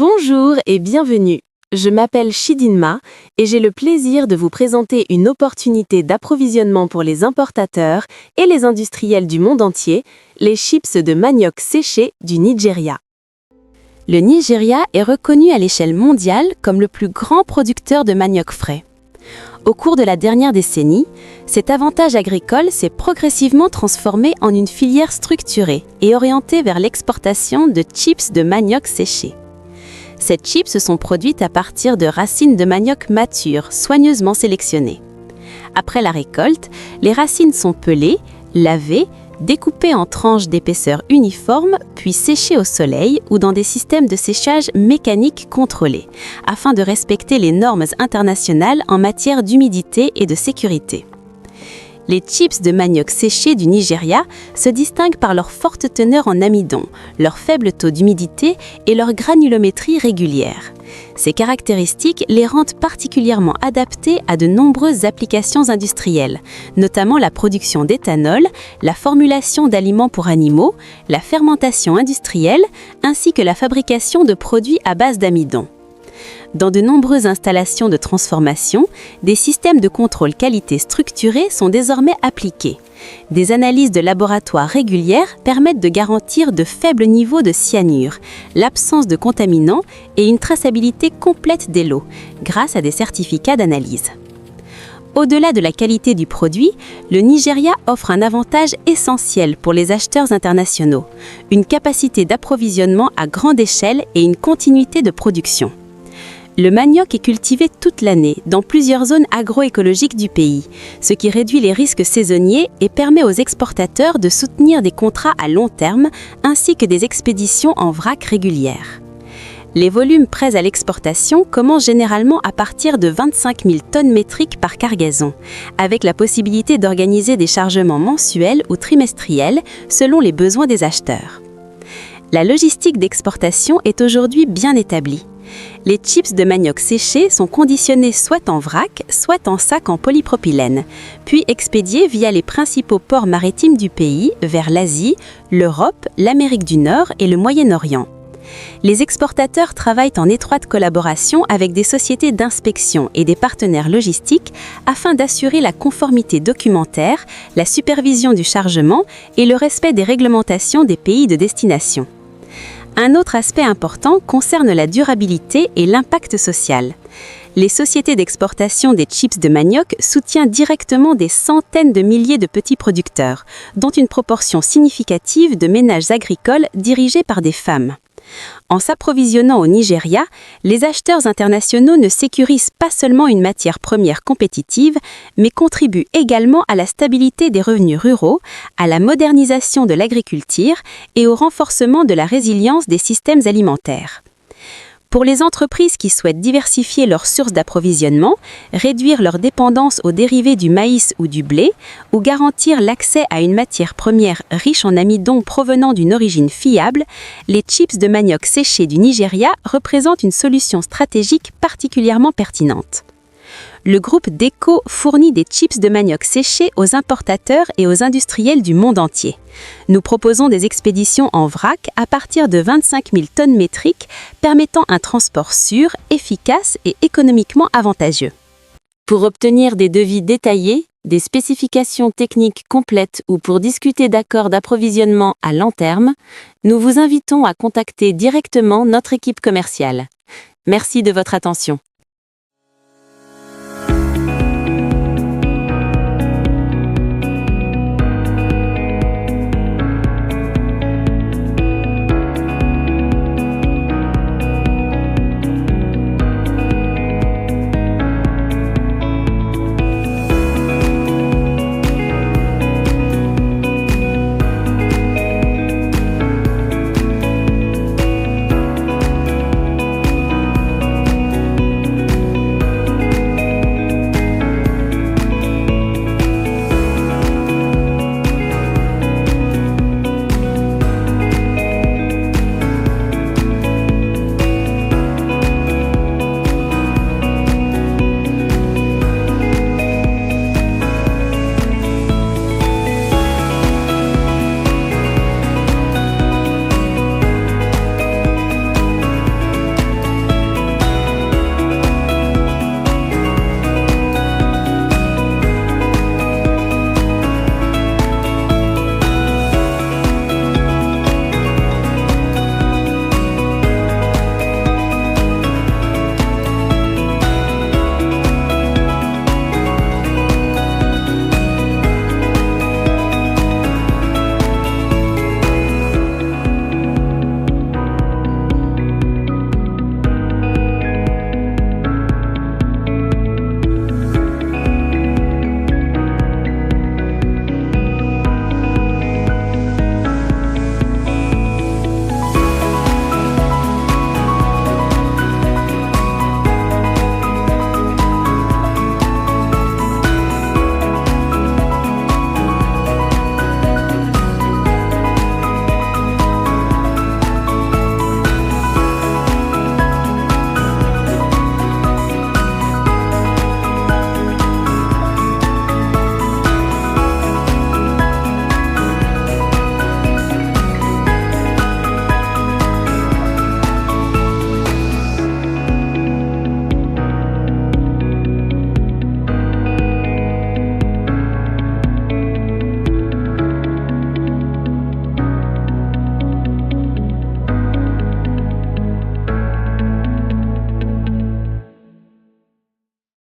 Bonjour et bienvenue. Je m'appelle Chidinma et j'ai le plaisir de vous présenter une opportunité d'approvisionnement pour les importateurs et les industriels du monde entier, les chips de manioc séché du Nigeria. Le Nigeria est reconnu à l'échelle mondiale comme le plus grand producteur de manioc frais. Au cours de la dernière décennie, cet avantage agricole s'est progressivement transformé en une filière structurée et orientée vers l'exportation de chips de manioc séché. Ces chips sont produites à partir de racines de manioc matures, soigneusement sélectionnées. Après la récolte, les racines sont pelées, lavées, découpées en tranches d'épaisseur uniforme, puis séchées au soleil ou dans des systèmes de séchage mécaniques contrôlés, afin de respecter les normes internationales en matière d'humidité et de sécurité. Les chips de manioc séché du Nigeria se distinguent par leur forte teneur en amidon, leur faible taux d'humidité et leur granulométrie régulière. Ces caractéristiques les rendent particulièrement adaptés à de nombreuses applications industrielles, notamment la production d'éthanol, la formulation d'aliments pour animaux, la fermentation industrielle, ainsi que la fabrication de produits à base d'amidon. Dans de nombreuses installations de transformation, des systèmes de contrôle qualité structurés sont désormais appliqués. Des analyses de laboratoire régulières permettent de garantir de faibles niveaux de cyanure, l'absence de contaminants et une traçabilité complète des lots, grâce à des certificats d'analyse. Au-delà de la qualité du produit, le Nigeria offre un avantage essentiel pour les acheteurs internationaux, une capacité d'approvisionnement à grande échelle et une continuité de production. Le manioc est cultivé toute l'année dans plusieurs zones agroécologiques du pays, ce qui réduit les risques saisonniers et permet aux exportateurs de soutenir des contrats à long terme ainsi que des expéditions en vrac régulières. Les volumes prêts à l'exportation commencent généralement à partir de 25 000 tonnes métriques par cargaison, avec la possibilité d'organiser des chargements mensuels ou trimestriels selon les besoins des acheteurs. La logistique d'exportation est aujourd'hui bien établie. Les chips de manioc séché sont conditionnés soit en vrac, soit en sac en polypropylène, puis expédiés via les principaux ports maritimes du pays vers l'Asie, l'Europe, l'Amérique du Nord et le Moyen-Orient. Les exportateurs travaillent en étroite collaboration avec des sociétés d'inspection et des partenaires logistiques afin d'assurer la conformité documentaire, la supervision du chargement et le respect des réglementations des pays de destination. Un autre aspect important concerne la durabilité et l'impact social. Les sociétés d'exportation des chips de manioc soutiennent directement des centaines de milliers de petits producteurs, dont une proportion significative de ménages agricoles dirigés par des femmes. En s'approvisionnant au Nigeria, les acheteurs internationaux ne sécurisent pas seulement une matière première compétitive, mais contribuent également à la stabilité des revenus ruraux, à la modernisation de l'agriculture et au renforcement de la résilience des systèmes alimentaires. Pour les entreprises qui souhaitent diversifier leurs sources d'approvisionnement, réduire leur dépendance aux dérivés du maïs ou du blé, ou garantir l'accès à une matière première riche en amidon provenant d'une origine fiable, les chips de manioc séché du Nigeria représentent une solution stratégique particulièrement pertinente. Le groupe Deco fournit des chips de manioc séchés aux importateurs et aux industriels du monde entier. Nous proposons des expéditions en vrac à partir de 25 000 tonnes métriques, permettant un transport sûr, efficace et économiquement avantageux. Pour obtenir des devis détaillés, des spécifications techniques complètes ou pour discuter d'accords d'approvisionnement à long terme, nous vous invitons à contacter directement notre équipe commerciale. Merci de votre attention.